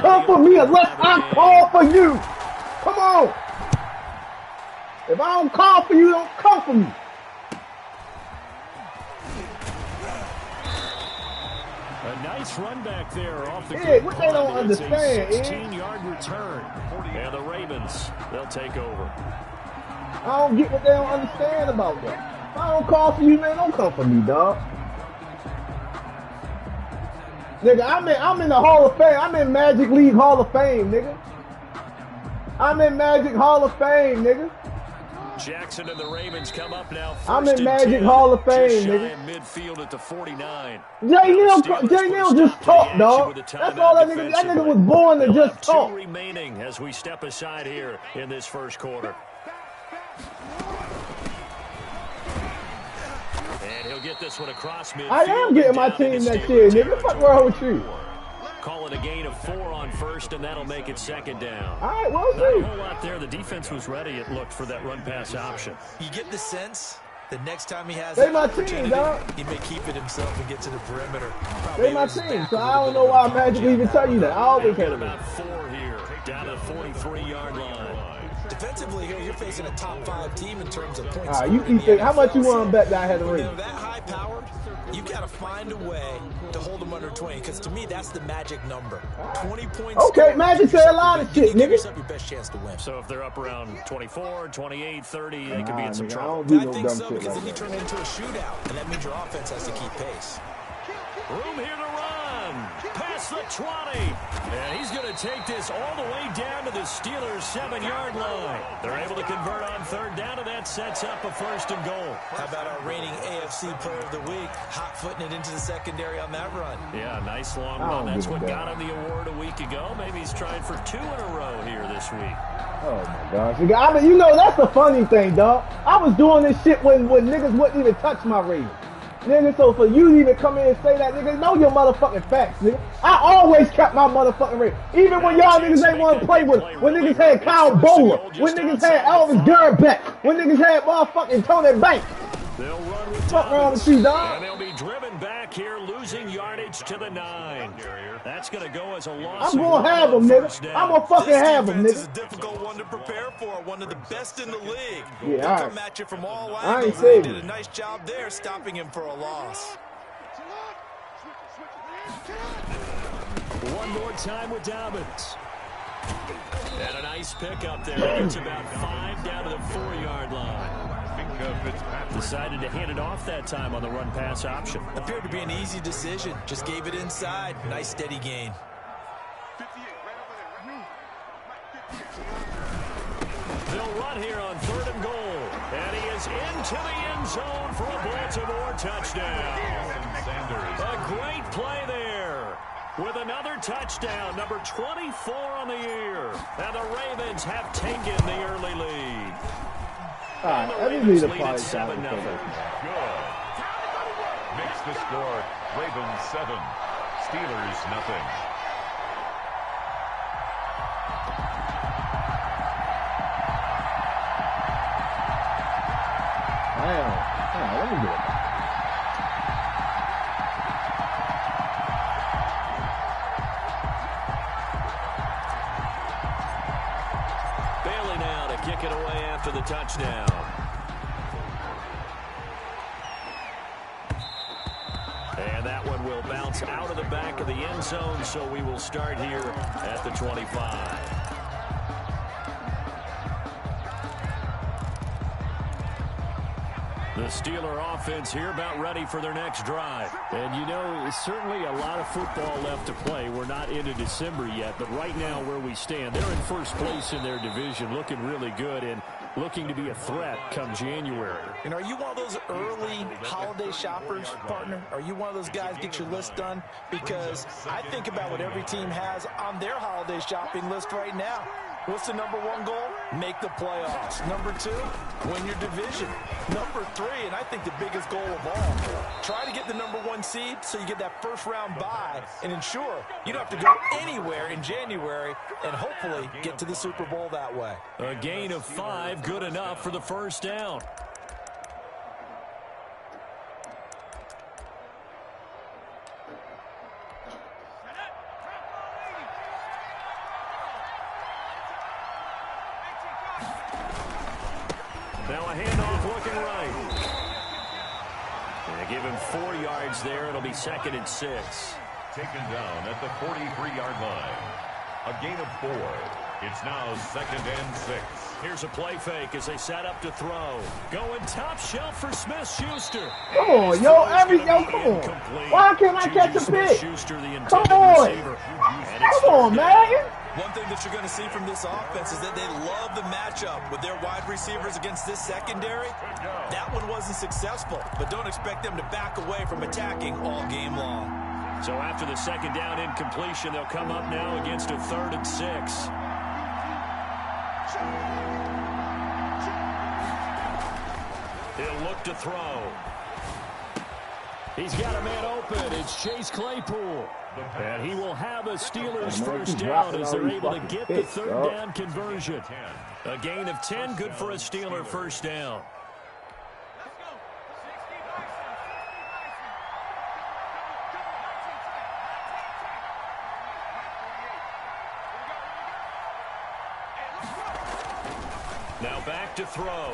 come for me unless I call for you. Come on. If I don't call for you, don't come for me. A nice run back there off the what they don't understand, 16-yard return. And the Ravens, they'll take over. I don't get what they don't understand about that. If I don't call for you, man, don't come for me, dog. Nigga, I'm in the Hall of Fame. I'm in Magic League Hall of Fame, nigga. I'm in Magic Hall of Fame, nigga. Jackson and the Ravens come up now. I'm in Magic Hall of Fame, nigga. Midfield at the 49. Jay Neal just talked, dog. That's all that nigga was born to just talk. 2 remaining as we step aside here in this first quarter. And he'll get this one across midfield. I am getting my team next year, nigga. Fuck wrong with you? Call it a gain of 4 on first, and that'll make it second down. All right, well, not a whole lot there. The defense was ready, it looked, for that run-pass option. You get the sense that next time he has an opportunity, he may keep it himself and get to the perimeter. They my team, so I don't know why Magic even tell you that. I always had about 4 here, down to the 43-yard line. Defensively here, you're facing a top 5 team in terms of points. All right, you think, how much you want to bet that I had to read? That high powered, you got to find a way to hold them under 20, because to me, that's the magic number. 20 points. Okay, Magic say a lot of shit, nigga. Give yourself your best chance to win. So if they're up around 24, 28, 30, they could be in some trouble. I think so, because then you turn into a shootout, and that means your offense has to keep pace. Room here to run. Past the 20. And he's going to take this all the way down to the Steelers' 7-yard line. They're able to convert on third down, and that sets up a first and goal. How about our reigning AFC Player of the Week, hot-footing it into the secondary on that run? Yeah, nice long run. That's what got him the award a week ago. Maybe he's trying for 2 in a row here this week. Oh, my gosh. I mean, you know, that's the funny thing, dog. I was doing this shit when niggas wouldn't even touch my Ravens. Nigga, so for you to even come in and say that, nigga, know your motherfucking facts, nigga. I always kept my motherfucking rate. Even when y'all niggas ain't want to play with it. When niggas had Kyle Bowler. When niggas had Elvis Gerbeck. When niggas had motherfucking Tony Banks. They'll run with What's wrong with you, dog? And they'll be driven back here, losing yardage to the 9. That's going to go as a loss. I'm going to have them, nigga. I'm going to fucking have them, nigga. This is a difficult one to prepare for. One of the best in the league. Yeah, all right. Come at you from all angles. I ain't saying did a nice job there stopping him for a loss. One more time with Dobbins. And a nice pickup there. It's about 5 down to the 4-yard line. Decided to hand it off that time on the run-pass option. Appeared to be an easy decision. Just gave it inside. Nice steady gain. They'll run here on 3rd and goal. And he is into the end zone for a Baltimore touchdown. A great play there. With another touchdown, number 24 on the year. And the Ravens have taken the early lead. All right, let me read the play. 7-0. Good. Makes the score Ravens 7, Steelers nothing. Damn, let me do it. Bailey now to kick it away after the touchdown. And that one will bounce out of the back of the end zone, so we will start here at the 25. The Steeler offense here about ready for their next drive. And, you know, certainly a lot of football left to play. We're not into December yet, but right now where we stand, they're in first place in their division, looking really good and looking to be a threat come January. And are you one of those early holiday shoppers, partner? Are you one of those guys get your list done? Because I think about what every team has on their holiday shopping list right now. What's the number 1 goal? Make the playoffs. Number 2, win your division. Number 3, and I think the biggest goal of all, try to get the number 1 seed so you get that first round bye and ensure you don't have to go anywhere in January and hopefully get to the Super Bowl that way. A gain of 5, good enough for the first down. Now a handoff looking right. They give him 4 yards there. It'll be 2nd and 6. Taken down at the 43-yard line. A gain of 4. It's now 2nd and 6. Here's a play fake as they set up to throw. Going top shelf for Smith-Schuster. Come on, yo, come on. Why can't I catch a pick? Come on. Come on, man. One thing that you're going to see from this offense is that they love the matchup with their wide receivers against this secondary. That one wasn't successful, but don't expect them to back away from attacking all game long. So after the 2nd down incompletion, they'll come up now against a 3rd and 6. He'll look to throw. He's got a man open. It's Chase Claypool. And he will have a Steelers first down as they're able to get the 3rd down conversion. A gain of 10, good for a Steeler first down. Now back to throw.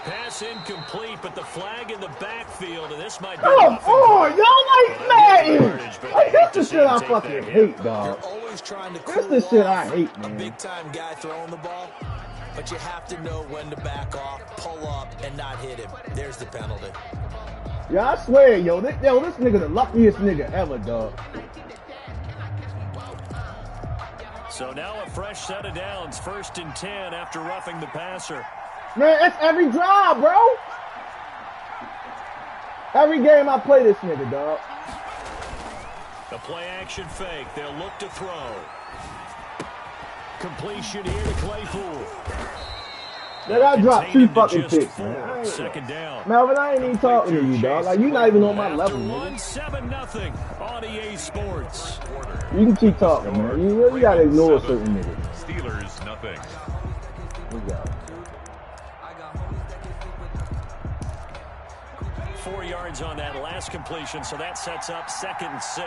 Pass incomplete, but the flag in the backfield, and this might be... Come on, y'all like man! Like, that's the shit I fucking hate, dog. You're always trying to That's the shit I hate, man. A big-time guy throwing the ball, but you have to know when to back off, pull up, and not hit him. There's the penalty. Yeah, I swear, yo, this nigga the luckiest nigga ever, dog. So now a fresh set of downs, 1st and 10 after roughing the passer. Man, it's every drive, bro. Every game I play this nigga, dog. The play-action fake. They'll look to throw. Completion here to Claypool. Nigga, I dropped 2 fucking picks, man. 2nd down. Melvin, I ain't even talking to you, dog. Like, you not even on my level, After nigga. 7-0 on EA Sports. You can keep talking, man. You really gotta ignore certain niggas. Steelers, nothing. We got it. 4 yards on that last completion, so that sets up 2nd and 6.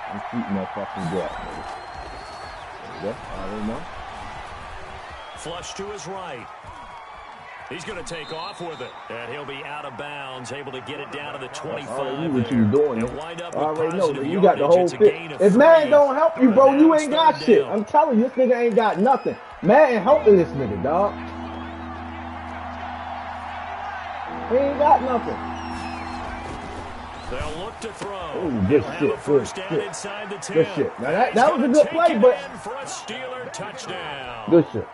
I'm shooting that fucking gap, nigga. There you go. I don't know. Flush to his right. He's going to take off with it, and he'll be out of bounds, able to get it down to the 25. I already knew what you was doing. Wind up I already know that you yardage. got the whole fit. If man don't help you, bro, you ain't got shit. I'm telling you, this nigga ain't got nothing. Man ain't helping this nigga, dog. He ain't got nothing. They'll look to throw. Ooh, good shit, good shit. Good shit. Now that was a good play, but for a Steeler touchdown. good shit.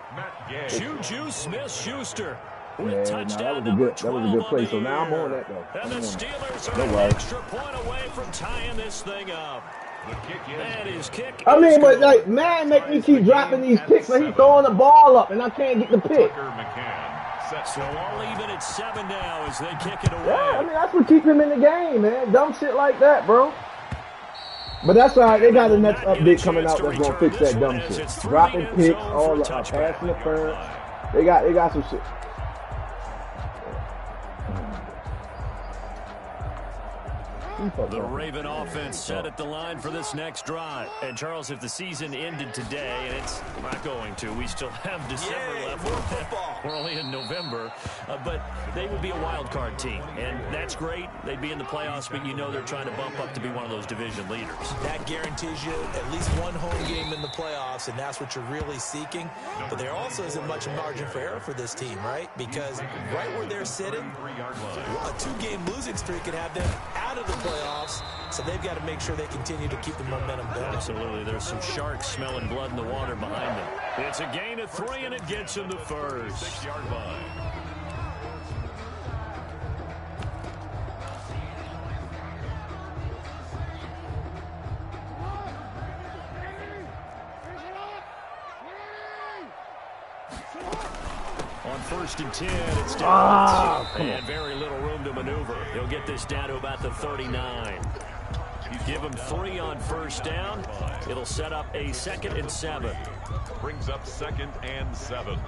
Juju Smith-Schuster. Yeah, that was a good play. So now I'm on that though. And the Steelers are No an worries. extra point away from tying this thing up. And his kick. I mean, is but good. like, man, make me keep dropping these picks, like he's throwing the ball up, and I can't get the pick. So all even at 7 now as they kick it away. Yeah, I mean that's what keeps him in the game, man. Dumb shit like that, bro. But that's all right. They got the next update coming out that's gonna fix that dumb shit. Dropping picks, all the pass interference. They got some shit. The Raven offense set at the line for this next drive. And Charles, if the season ended today, and it's not going to, we still have December left. We're only in November, but they would be a wild card team, and that's great. They'd be in the playoffs, but you know they're trying to bump up to be one of those division leaders. That guarantees you at least one home game in the playoffs, and that's what you're really seeking. But there also isn't much margin for error for this team, right? Because right where they're sitting, a 2-game losing streak could have them out of the playoffs, so they've got to make sure they continue to keep the momentum going. Absolutely. There's some sharks smelling blood in the water behind them. It's a gain of 3, and it gets him the first. 6-yard line. On 1st and 10, it's down. And very little room to maneuver. He'll get this down to about the 39. You give him 3 on 1st down. It'll set up a 2nd and 7. Brings up 2nd and 7.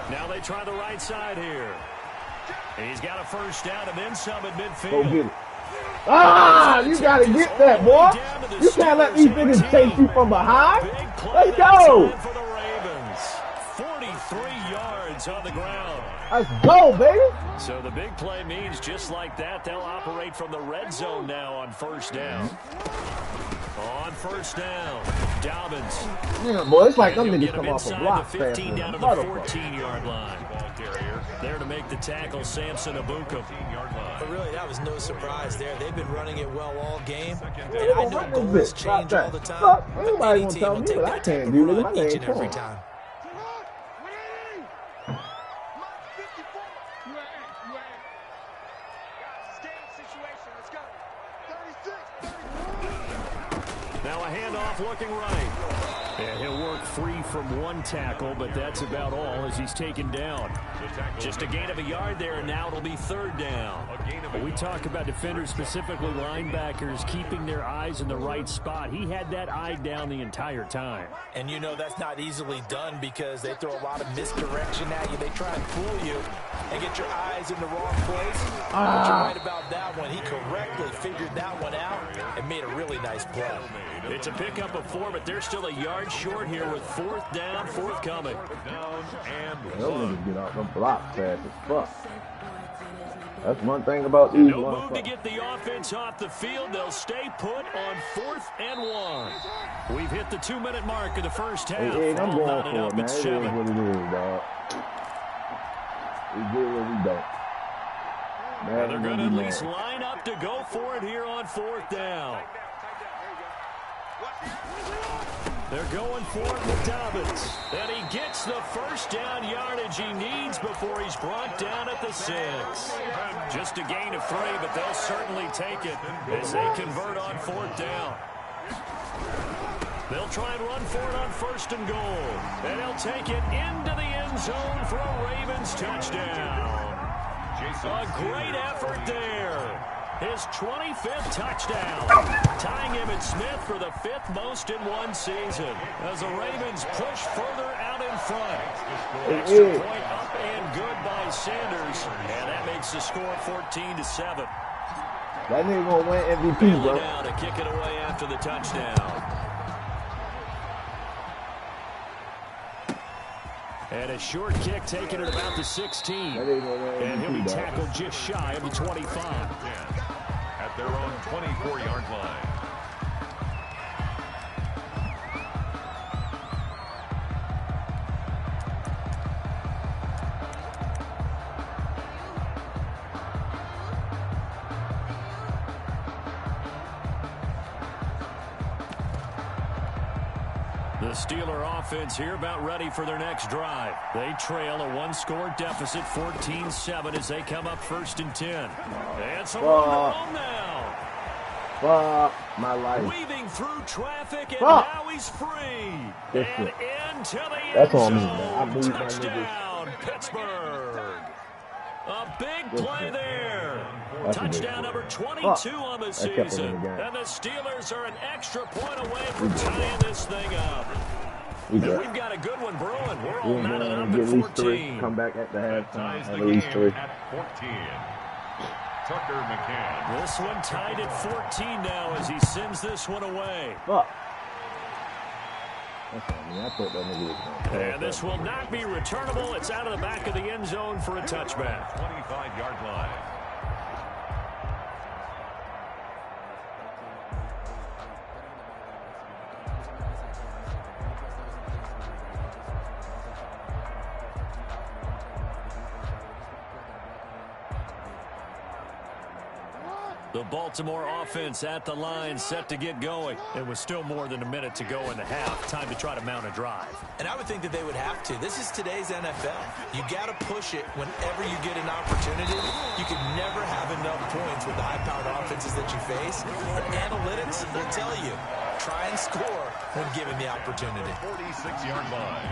Now they try the right side here. He's got a first down and then some at midfield. Go get it. Ah, you gotta get that, boy. You can't let these niggas chase you from behind. Let's go. For the Ravens. 43 yards on the ground. Let's go, baby. So the big play means just like that, they'll operate from the red zone now on first down. On first down, Dobbins. Yeah, boy, it's like them He'll niggas get come him off a inside block the fast. 15 down to the 14-yard line. There to make the tackle, Samson Ebukam. But really, that was no surprise there. They've been running it well all game. And I know goals change all the time. Fuck, But anybody any gonna team tell will me take what I that type can't of do, nigga. run My each name and every Tom. time. Now a handoff looking right. And he'll work free from one tackle, but that's about all as he's taken down. Just a gain of a yard there, and now it'll be third down. We talk about defenders, specifically linebackers, keeping their eyes in the right spot. He had that eye down the entire time. And you know that's not easily done because they throw a lot of misdirection at you. They try and fool you and get your eyes in the wrong place. But you're right about that one. He correctly figured that one out and made a really nice play. It's a pickup of 4, but they're still a yard short here with fourth down, forthcoming. Down and Those 1. niggas get off them blocks fast as fuck. That's one thing about these No move to motherfuckers. get the offense off the field. They'll stay put on 4th and 1. We've hit the 2-minute mark of the first half. Hey, I'm All going knotted for up it, man. at It is 7. what it is, dog. We good or we don't. Man, They're I'm going to gonna at be least mad. line up to go for it here on 4th down. They're going for it with Dobbins. And he gets the first down yardage he needs before he's brought down at the 6. Just a gain of 3, but they'll certainly take it as they convert on 4th down. They'll try and run for it on 1st and goal. And he'll take it into the end zone for a Ravens touchdown. A great effort there. His 25th touchdown, tying Emmitt Smith for the 5th most in one season. As the Ravens push further out in front. Extra point up and good by Sanders. And that makes the score 14-7. That nigga gonna win MVP, Bailey bro. now to kick it away after the touchdown. And a short kick taken at about the 16. That nigga gonna win And he'll be MVP, dog. tackled just shy of the 25. At their own 24-yard line. The Steeler offense here about ready for their next drive. They trail a one-score deficit, 14-7, as they come up 1st and 10. And so on the roll now. Fuck my life. Weaving through traffic, and Fuck. now he's free. That's And it. into the That's end on me, zone. man. I believe my niggas. Touchdown, Pittsburgh. A big That's play it. there. That's a big Touchdown play. number 22 on the That kept them in season. the game. And the Steelers are an extra point away from tying this thing up. We And got we've got a good one brewing. We're all we're knotted gonna up get at at least 3. 14. Come back at the halftime. Ties the At least 3. game at 14. Tucker McCann. This one tied at 14 now as he sends this one away. Fuck. That's on me. I thought that nigga was gonna pass And this that. will not be returnable. It's out of the back of the end zone for a touchback. 25-yard line. The Baltimore offense at the line, set to get going. It was still more than a minute to go in the half. Time to try to mount a drive. And I would think that they would have to. This is today's NFL. You got to push it whenever you get an opportunity. You can never have enough points with the high-powered offenses that you face. But analytics will tell you, try and score when given the opportunity. 46-yard line.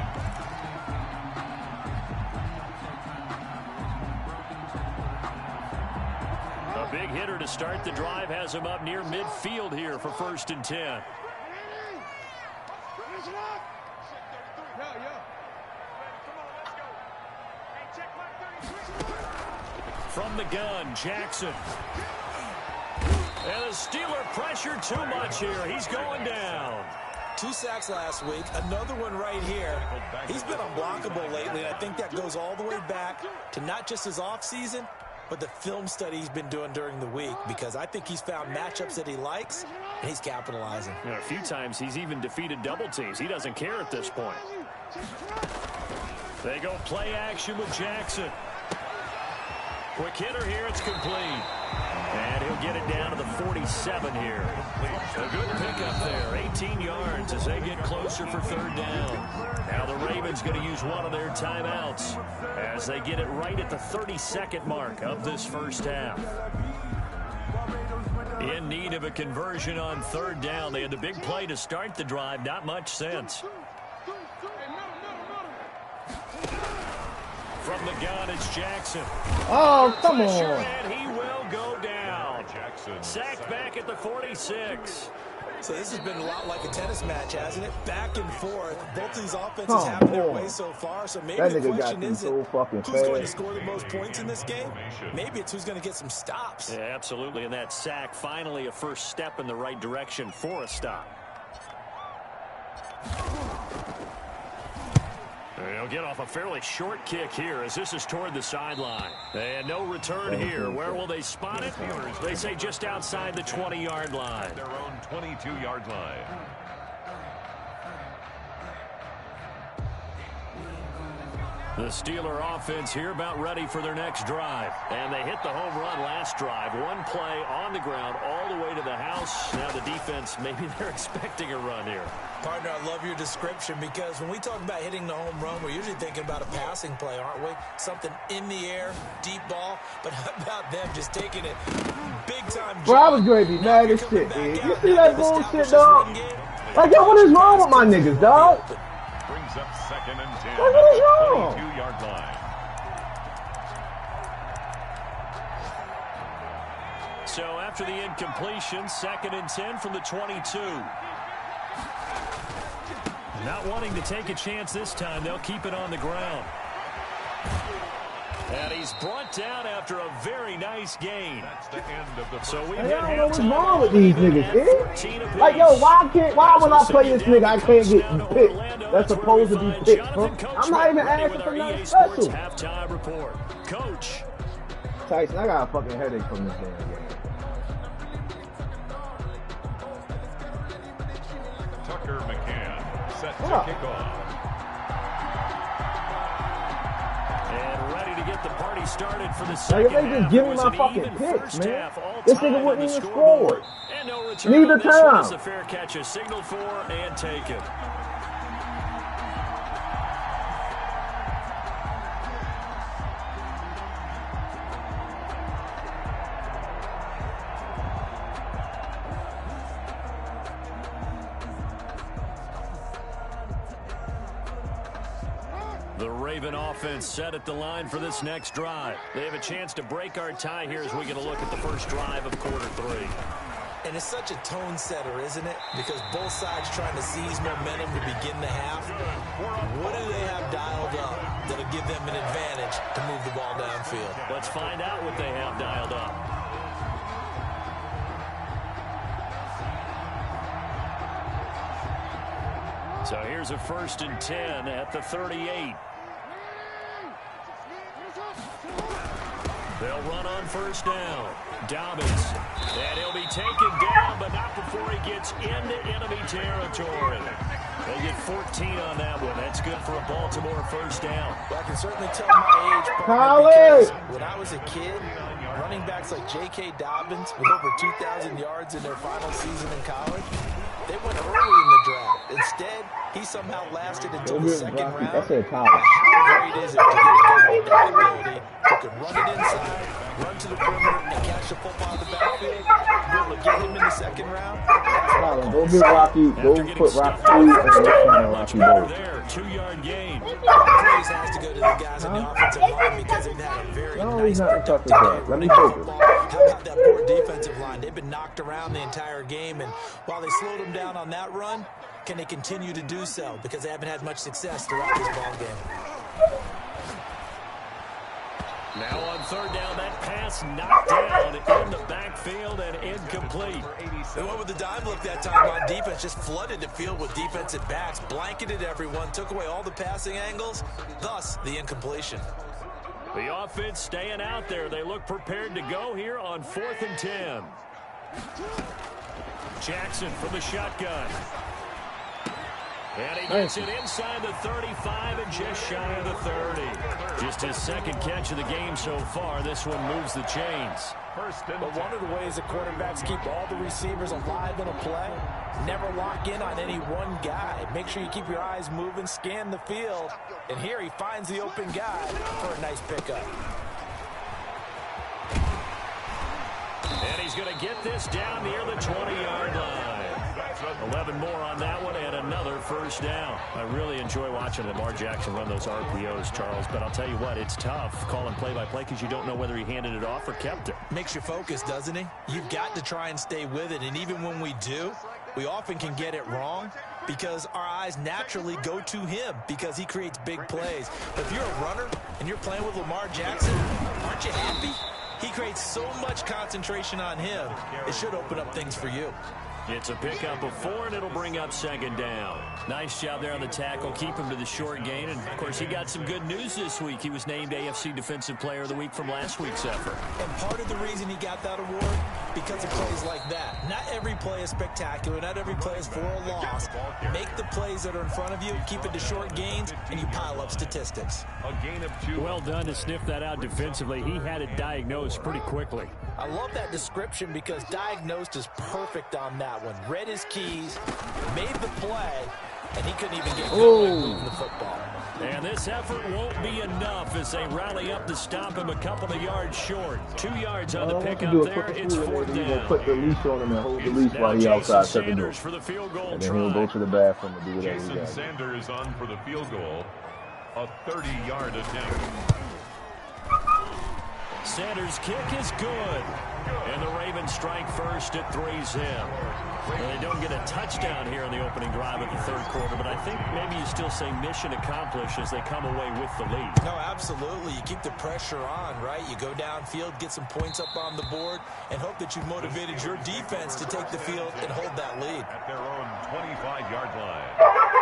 A big hitter to start the drive has him up near midfield here for 1st and 10. From the gun, Jackson. And the Steeler pressure too much here. He's going down. 2 sacks last week, another one right here. He's been unblockable lately, and I think that goes all the way back to not just his offseason, but the film study he's been doing during the week, because I think he's found matchups that he likes, and he's capitalizing. And a few times he's even defeated double teams. He doesn't care at this point. They go play action with Jackson. Quick hitter here, it's complete. And he'll get it down to the 47 here. A good pickup there, 18 yards as they get closer for 3rd down. Now the Ravens going to use one of their timeouts as they get it right at the 32nd mark of this first half. In need of a conversion on 3rd down. They had the big play to start the drive, not much sense. From the gun, it's Jackson. Oh, come on. And he will go down. Sacked back at the 46. So this has been a lot like a tennis match, hasn't it? Back and forth. Both these offenses have their way so far. So maybe the question isn't who's going to score the most points in this game. Maybe it's who's going to get some stops. Yeah, absolutely. And that sack, finally a first step in the right direction for a stop. They'll get off a fairly short kick here as this is toward the sideline. And no return here. Where will they spot it? They say just outside the 20-yard line. Their own 22-yard line. The Steeler offense here about ready for their next drive. And they hit the home run last drive. One play on the ground all the way to the house. Now the defense, maybe they're expecting a run here. Partner, I love your description, because when we talk about hitting the home run, we're usually thinking about a passing play, aren't we? Something in the air, deep ball. But how about them just taking it big time? Bro, I was going to be mad as shit, dude. You see that bullshit, dog? Like, yo, what is wrong with my niggas, dog? Brings up 2nd and 10 what at is the wrong? 22-yard line. So after the incompletion, 2nd and 10 from the 22. Not wanting to take a chance this time, they'll keep it on the ground. And he's brought down after a very nice gain. That's the end of the first. So we I don't know what's wrong with these niggas, eh? Like, yo, why when I play this nigga, I can't get picked? That's supposed to be picked, bro. I'm not even asking for nothing special. Halftime report. Coach. Tyson, I got a fucking headache from this damn game. Tucker McCann set to kick off. And ready to get the party started for the second Like, if they half. just give me my fucking picks, man, this nigga wouldn't even score. And no return Neither on this one time. as the fair catch is signaled for and taken. The Raven offense set at the line for this next drive. They have a chance to break our tie here as we get a look at the first drive of quarter 3. And it's such a tone setter, isn't it? Because both sides trying to seize momentum to begin the half. What do they have dialed up that'll give them an advantage to move the ball downfield? Let's find out what they have dialed up. So here's a 1st and 10 at the 38. They'll run on 1st down. Dobbins. And he'll be taken down, but not before he gets into enemy territory. They get 14 on that one. That's good for a Baltimore 1st down. Well, I can certainly tell my age, partner, because when I was a kid, running backs like J.K. Dobbins with over 2,000 yards in their final season in college, they went early in the draft. Instead, he somehow lasted until the 2nd round. That's in college. How great is it to get a guy with that ability who can run it inside, run to the perimeter, and catch the football in the backfield? Be able to get him in the 2nd round? Go get Rocky. Go put Rocky and Rocky both. There, 2-yard gain. Praise has to go to the guys on the offensive line because they've had a very nice productive game. Let me focus. How about that poor defensive line? They've been knocked around the entire game, and while they slowed them down on that run, can they continue to do so? Because they haven't had much success throughout this ball game. Now on third down, that pass knocked down in the backfield and incomplete. They went with the dime look that time on defense, just flooded the field with defensive backs, blanketed everyone, took away all the passing angles, thus the incompletion. The offense staying out there. They look prepared to go here on 4th and 10. Jackson from the shotgun. And he gets it inside the 35 and just shy of the 30. Just his second catch of the game so far. This one moves the chains. But one of the ways that quarterbacks keep all the receivers alive in a play, never lock in on any one guy. Make sure you keep your eyes moving, scan the field. And here he finds the open guy for a nice pickup. And he's going to get this down near the 20-yard line. 11 more on that one and another first down. I really enjoy watching Lamar Jackson run those RPOs, Charles, but I'll tell you what, it's tough calling play-by-play because you don't know whether he handed it off or kept it. Makes you focus, doesn't he? You've got to try and stay with it, and even when we do, we often can get it wrong because our eyes naturally go to him because he creates big plays. But if you're a runner and you're playing with Lamar Jackson, aren't you happy? He creates so much concentration on him, it should open up things for you. It's a pickup of 4, and it'll bring up second down. Nice job there on the tackle. Keep him to the short gain. And, of course, he got some good news this week. He was named AFC Defensive Player of the Week from last week's effort. And part of the reason he got that award, because of plays like that. Not every play is spectacular. Not every play is for a loss. Make the plays that are in front of you, keep it to short gains, and you pile up statistics. A gain of 2. Well done to sniff that out defensively. He had it diagnosed pretty quickly. I love that description because diagnosed is perfect on that one. Read his keys, made the play, and he couldn't even get going moving the football. And this effort won't be enough as they rally up to stop him a couple of yards short. 2 yards on the pickup there. It's 4th down. He's going to put the leash on him and hold the leash while he's outside. Sanders for the field goal and then he'll go to the bathroom and do whatever he Jason does. Sanders on for the field goal. A 30-yard attempt. Sanders' kick is good. And the Ravens strike first. It 3's him. And they don't get a touchdown here in the opening drive of the third quarter, but I think maybe you still say mission accomplished as they come away with the lead. No, absolutely. You keep the pressure on, right? You go downfield, get some points up on the board, and hope that you've motivated your defense to take the field and hold that lead. At their own 25-yard line.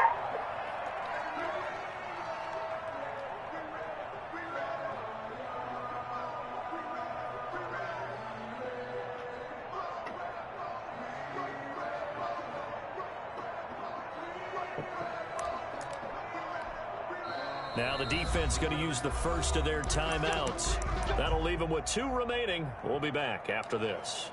Now the defense going to use the first of their timeouts. That'll leave them with 2 remaining. We'll be back after this.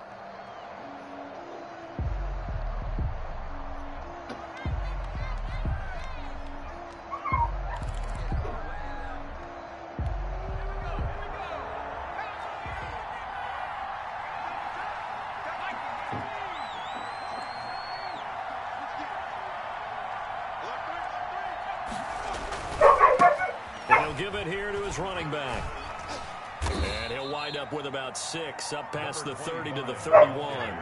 Give it here to his running back. And he'll wind up with about 6, up past the 30 to the 31.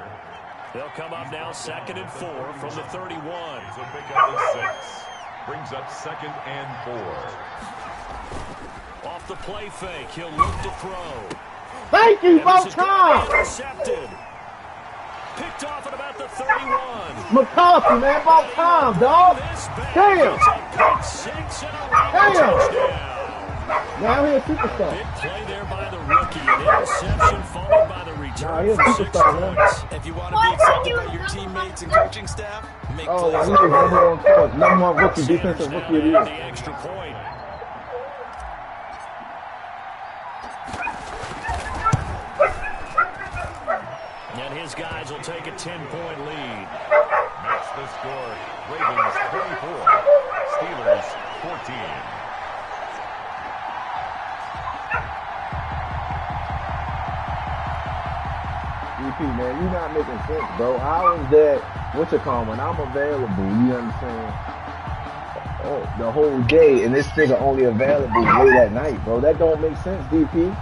They'll come up now 2nd and 4 from the 31. It's a pickup of 6. Brings up 2nd and 4. Off the play fake, he'll look to throw. Thank you, about time. Intercepted. Picked off at about the 31. McCarthy, man, about time, dog. Damn. Damn. Now he's a superstar. Big play there by the rookie. An interception followed by the return for 6 points. If you want to be accepted by your teammates and coaching staff, make plays. Oh, he is number 1 court. Number 1 rookie, defensive rookie of the year. The extra point. And his guys will take a 10-point lead. Match the score. Ravens 24. Steelers 14. Man, you're not making sense, bro. How is that, what's it called, when I'm available, you understand? Oh, the whole day, and this nigga only available late at night, bro. That don't make sense, DP.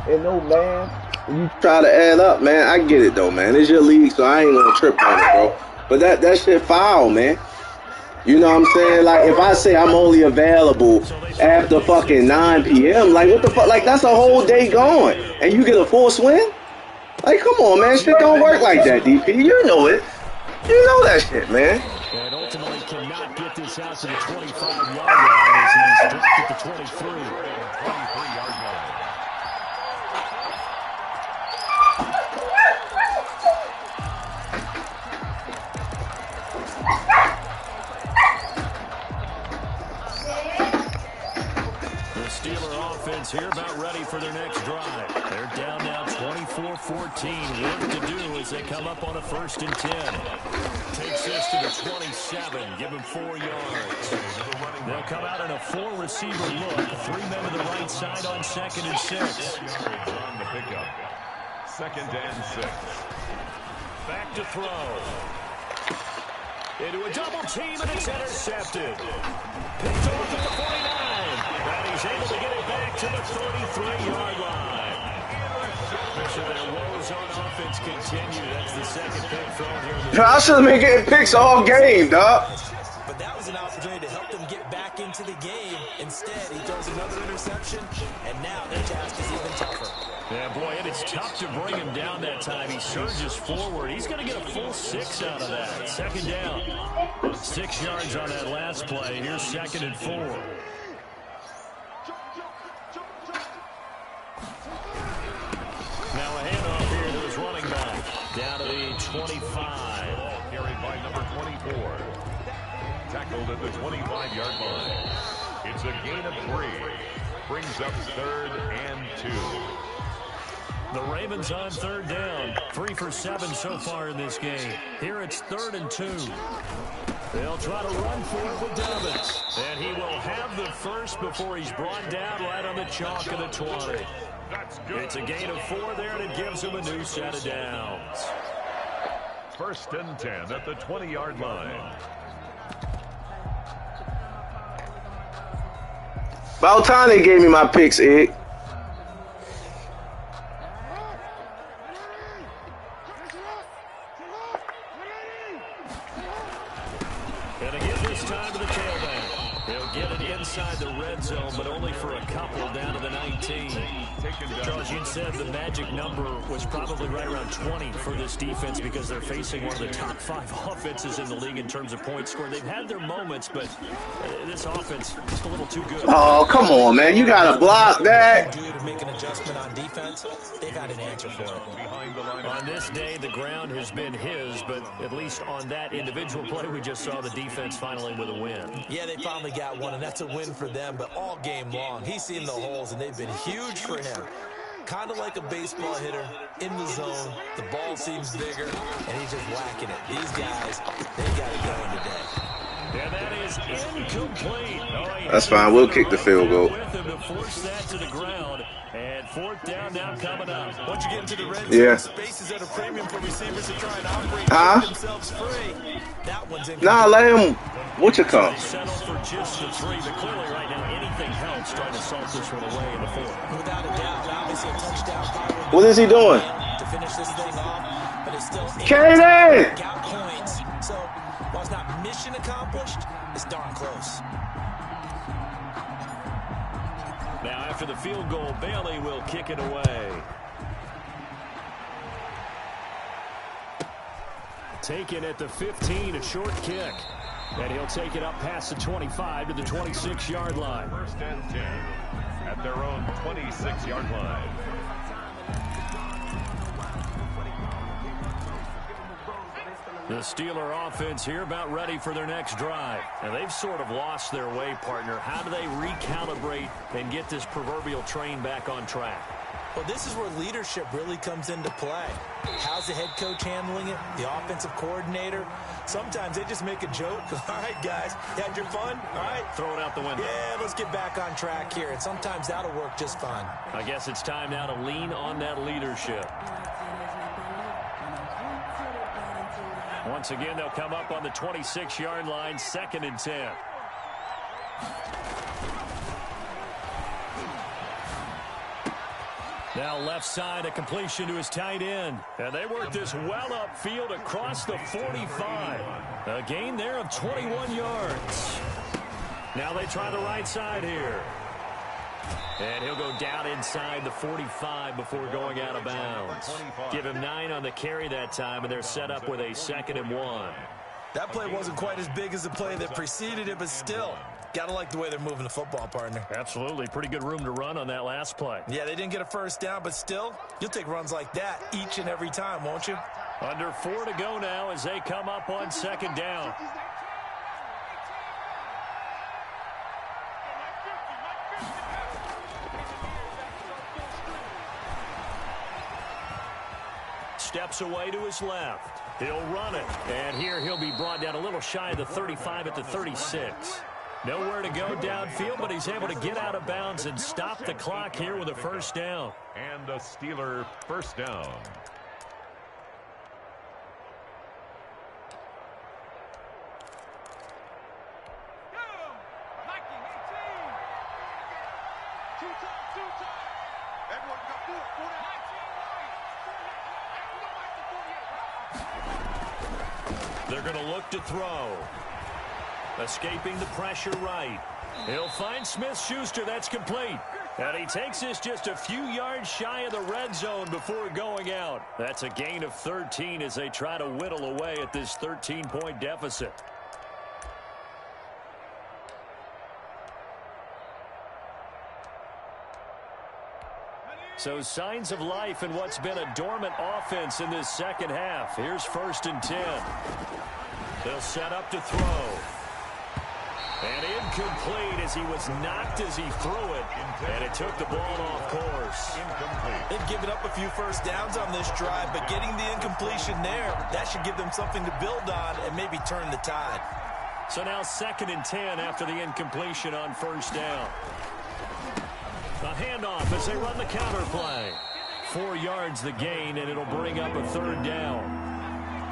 And no, man, when you try to add up, man, I get it, though, man. It's your league, so I ain't gonna trip on it, bro. But that shit foul, man. You know what I'm saying? Like, if I say I'm only available after fucking 9 p.m., like, what the fuck? Like, that's a whole day gone. And you get a full swing? Like, come on, man. Shit don't work like that, DP. You know it. You know that shit, man. And ultimately cannot get this out to the 25-yard line as he's dropped at the 23. 23-yard line. Steeler offense here about ready for their next drive. They're down now 24-14. Work to do as they come up on a 1st and 10. Takes this to the 27. Give him 4 yards. They'll come out in a 4-receiver look. 3 men to the right side on 2nd and 6. On the pickup. 2nd and 6. Back to throw. Into a double team, and it's intercepted. Picked off at the 49. And he's able to get it back to the 33-yard line. So their woes on offense continue. That's the 2nd pick thrown here. I should have been getting picks all game, dog. But that was an opportunity to help them get back into the game. Instead, he throws another interception, and now their task is even tougher. Yeah, boy, and it's tough to bring him down that time. He surges forward. He's going to get a full 6 out of that. 2nd down. 6 yards on that last play. Here's 2nd and 4. Now a handoff here to his running back. Down to the 25. Carried by number 24. Tackled at the 25-yard line. It's a gain of 3. Brings up 3rd and 2. The Ravens on 3rd down. 3 for 7 so far in this game. Here it's 3rd and 2. They'll try to run for it with Dobbins. And he will have the first before he's brought down right on the chalk of the 20. That's good. It's a gain of 4 there, and it gives him a new set of downs. 1st and 10 at the 20-yard line. About time they gave me my picks, Ed. And again this time to the tailback. He'll get it inside the red zone, but only for a couple down to the 19. Charles, you said the magic number was probably right around 20 for this defense because they're facing one of the top 5 offenses in the league in terms of points scored. They've had their moments, but this offense is just a little too good. Oh, come on, man. You got to block that. To make an adjustment on defense, they've had an answer for it. On this day, the ground has been his, but at least on that individual play, we just saw the defense finally with a win. Yeah, they finally got one, and that's a win for them, but all game long, he's seen the holes, and they've been huge for him. Kind of like a baseball hitter in the zone. The ball seems bigger, and he's just whacking it. These guys, they got it going today. And that is incomplete. That's fine. We'll kick the field goal. With him to force that to the ground. And 4th down now coming up. Once you get into the red zone, Yeah. spaces at a premium for receivers to try and operate Huh? themselves free. That one's incomplete. Nah, let him. What you call? They settle for just the 3, but clearly right now anything helps trying to salt this one away in the 4th. Without a doubt, obviously a touchdown. What is he doing? To finish this thing off, but it's still Kaden! got points. So while it's not mission accomplished, it's darn close. Now after the field goal, Bailey will kick it away. Taken at the 15, a short kick. And he'll take it up past the 25 to the 26-yard line. 1st and 10 at their own 26-yard line. The Steeler offense here about ready for their next drive. And they've sort of lost their way, partner. How do they recalibrate and get this proverbial train back on track? Well, this is where leadership really comes into play. How's the head coach handling it? The offensive coordinator? Sometimes they just make a joke. All right, guys, you had your fun? All right. Throw it out the window. Yeah, let's get back on track here. And sometimes that'll work just fine. I guess it's time now to lean on that leadership. Once again, they'll come up on the 26-yard line, 2nd and 10. Now left side, a completion to his tight end. And they work this well upfield across the 45. A gain there of 21 yards. Now they try the right side here. And he'll go down inside the 45 before going out of bounds. Give him 9 on the carry that time, and they're set up with a 2nd and 1. That play wasn't quite as big as the play that preceded it, but still, got to like the way they're moving the football, partner. Absolutely. Pretty good room to run on that last play. Yeah, they didn't get a first down, but still, you'll take runs like that each and every time, won't you? Under 4 to go now as they come up on 2nd down. Steps away to his left. He'll run it. And here he'll be brought down a little shy of the 35 at the 36. Nowhere to go downfield, but he's able to get out of bounds and stop the clock here with a first down. And a Steeler first down. They're going to look to throw. Escaping the pressure right. He'll find Smith-Schuster. That's complete. And he takes this just a few yards shy of the red zone before going out. That's a gain of 13 as they try to whittle away at this 13-point deficit. So signs of life in what's been a dormant offense in this second half. Here's 1st and 10. They'll set up to throw. And incomplete as he was knocked as he threw it. And it took the ball off course. They've given up a few first downs on this drive, but getting the incompletion there, that should give them something to build on and maybe turn the tide. So now 2nd and 10 after the incompletion on 1st down. A handoff as they run the counter play. 4 yards the gain, and it'll bring up a 3rd down.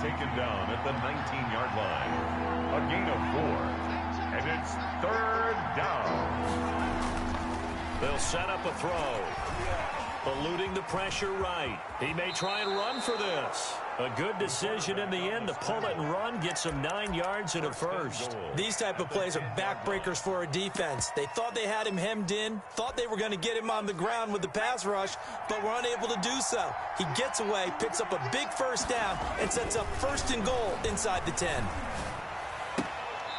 Taken down at the 19-yard line. A gain of 4. And it's 3rd down. They'll set up a throw. Eluding the pressure right. He may try and run for this. A good decision in the end to pull it and run. Gets him 9 yards and a first. These type of plays are backbreakers for a defense. They thought they had him hemmed in, thought they were going to get him on the ground with the pass rush, but were unable to do so. He gets away, picks up a big first down, and sets up 1st and goal inside the 10.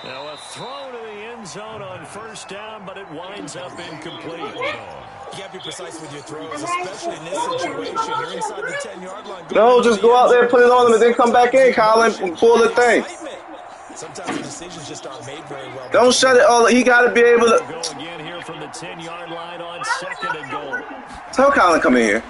Now a throw to the end zone on 1st down, but it winds up incomplete. You got to be precise with your throws, especially in this situation. You're inside the 10-yard line. No, just go out there and put it on him and then come back in, Colin, and pull the thing. Sometimes the decisions just aren't made very well. Don't shut it all. He got to be able to. Go again here from the 10-yard line on 2nd and goal. Tell Colin come in here.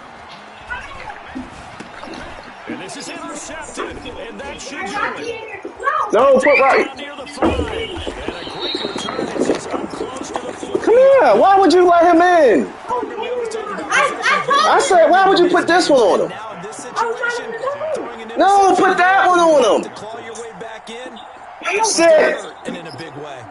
And this is intercepted, and that should do it. No, put right. Near the 5. And a great return as he's up close to the 40. Come here. Why would you let him in? I said, why would you put this one on him? No, put that one on him. Sit. And in a big way.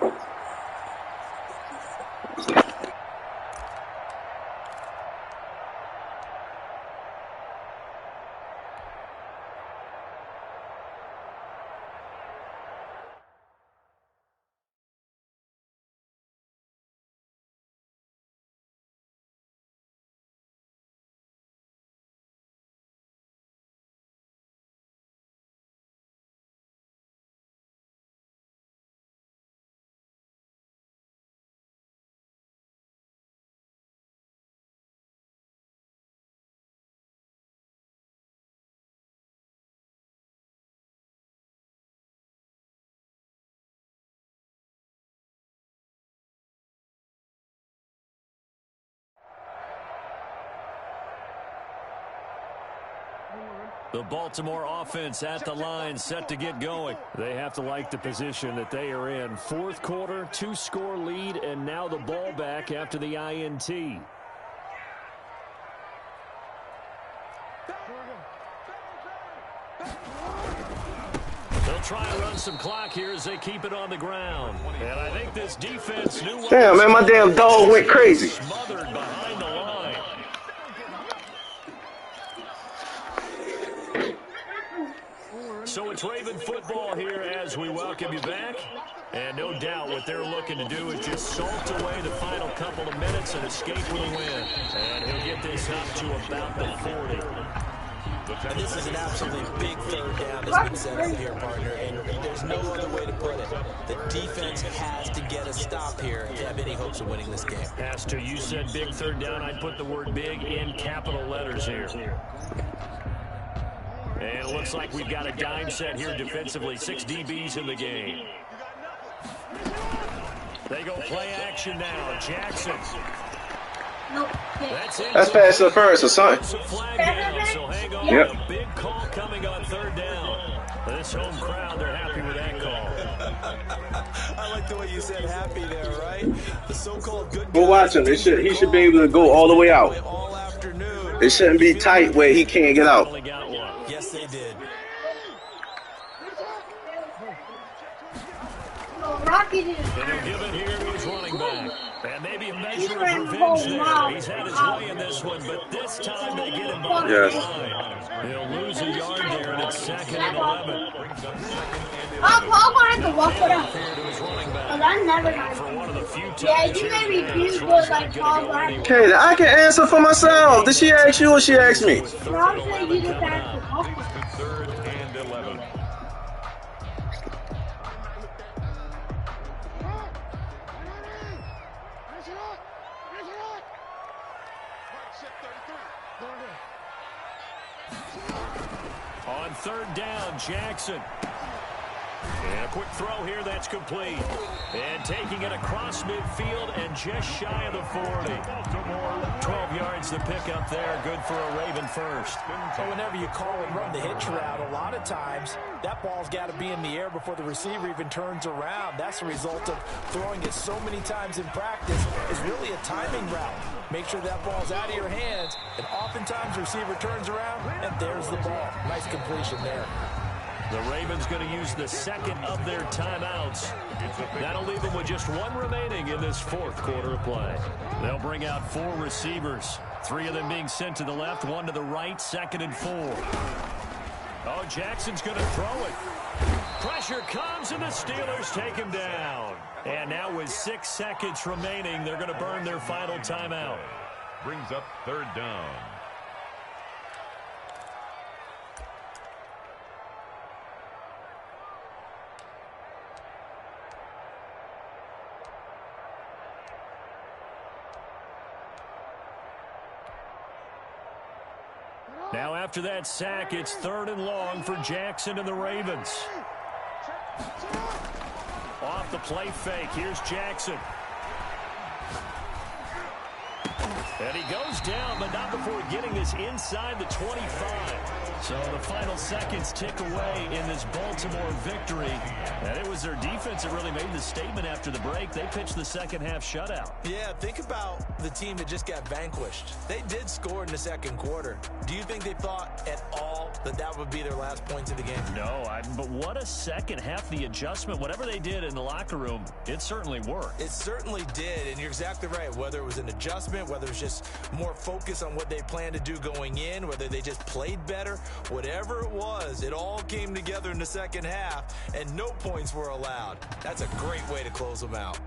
The Baltimore offense at the line, set to get going. They have to like the position that they are in. 4th quarter, 2-score lead, and now the ball back after the INT. They'll try and run some clock here as they keep it on the ground. And I think this defense knew. Damn, man, my damn dog went crazy. Smothered behind the line. So it's Raven football here as we welcome you back. And no doubt what they're looking to do is just salt away the final couple of minutes and escape with a win. And he'll get this up to about the 40. And this is an absolutely big third down that's been set up here, partner, and there's no other way to put it. The defense has to get a stop here if they have any hopes of winning this game. Has to. You said big third down. I'd put the word big in capital letters here. And it looks like we've got a dime set here defensively. 6 DBs in the game. They go play action now. Jackson. That's pass interference or something. So hang on. Yep. A big call coming on third down. This home crowd, they're happy with that call. I like the way you said happy there, right? The so-called good Go watch him. He should be able to go all the way out. all afternoon. It shouldn't be tight where he can't get out. Yes, they did. And he'll give it here to his running back. And maybe a measure of revenge there. He's had his way in this one, but this time they get him by the line. He'll lose a yard there, and it's 2nd and 11. Paul wanted to walk it up. Here to his running back. But I never got For one of the few times Yeah, you made me feel good like Paul wanted. Okay, I can answer for myself. Did she ask you or she asked me? Rob said you just asked the Paul. 3rd and 11. On third down, Jackson. And a quick throw here that's complete. And taking it across midfield and just shy of the 40. 12 yards to pick up there. Good for a Raven first. So whenever you call and run the hitch route, a lot of times that ball's got to be in the air before the receiver even turns around. That's a result of throwing it so many times in practice. It's really a timing route. Make sure that ball's out of your hands, and oftentimes the receiver turns around, and there's the ball. Nice completion there. The Ravens going to use the second of their timeouts. That'll leave them with just one remaining in this 4th quarter of play. They'll bring out 4 receivers, 3 of them being sent to the left, 1 to the right, 2nd and 4. Oh, Jackson's going to throw it. Pressure comes, and the Steelers take him down. And now with 6 seconds remaining, they're going to burn their final timeout. Brings up 3rd down. Now after that sack, it's 3rd and long for Jackson and the Ravens. Off the play fake, here's Jackson. And he goes down, but not before getting this inside the 25. So the final seconds tick away in this Baltimore victory. And it was their defense that really made the statement after the break. They pitched the second half shutout. Yeah, think about the team that just got vanquished. They did score in the 2nd quarter. Do you think they thought at all that that would be their last points of the game? No, but what a second half. The adjustment, whatever they did in the locker room, it certainly worked. It certainly did, and you're exactly right. Whether it was an adjustment, whether it was just more focus on what they planned to do going in, whether they just played better, whatever it was, it all came together in the second half, and no points were allowed. That's a great way to close them out.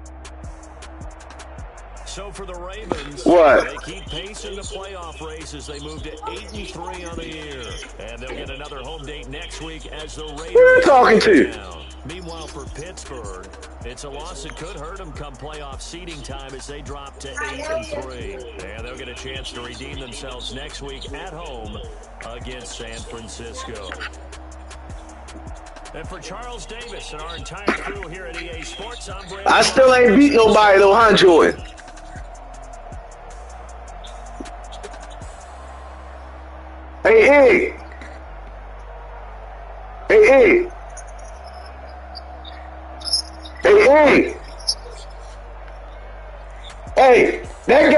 So for the Ravens, What? they keep pace in the playoff race as they move to 8-3 on the year. And they'll get another home date next week as the Raiders. Who are you talking to? Down. Meanwhile, for Pittsburgh, it's a loss that could hurt them come playoff seeding time as they drop to 8-3. And they'll get a chance to redeem themselves next week at home against San Francisco. And for Charles Davis and our entire crew here at EA Sports, I'm Brandon. I still ain't beat nobody though, huh, Jordan? Hey. Hey, that guy.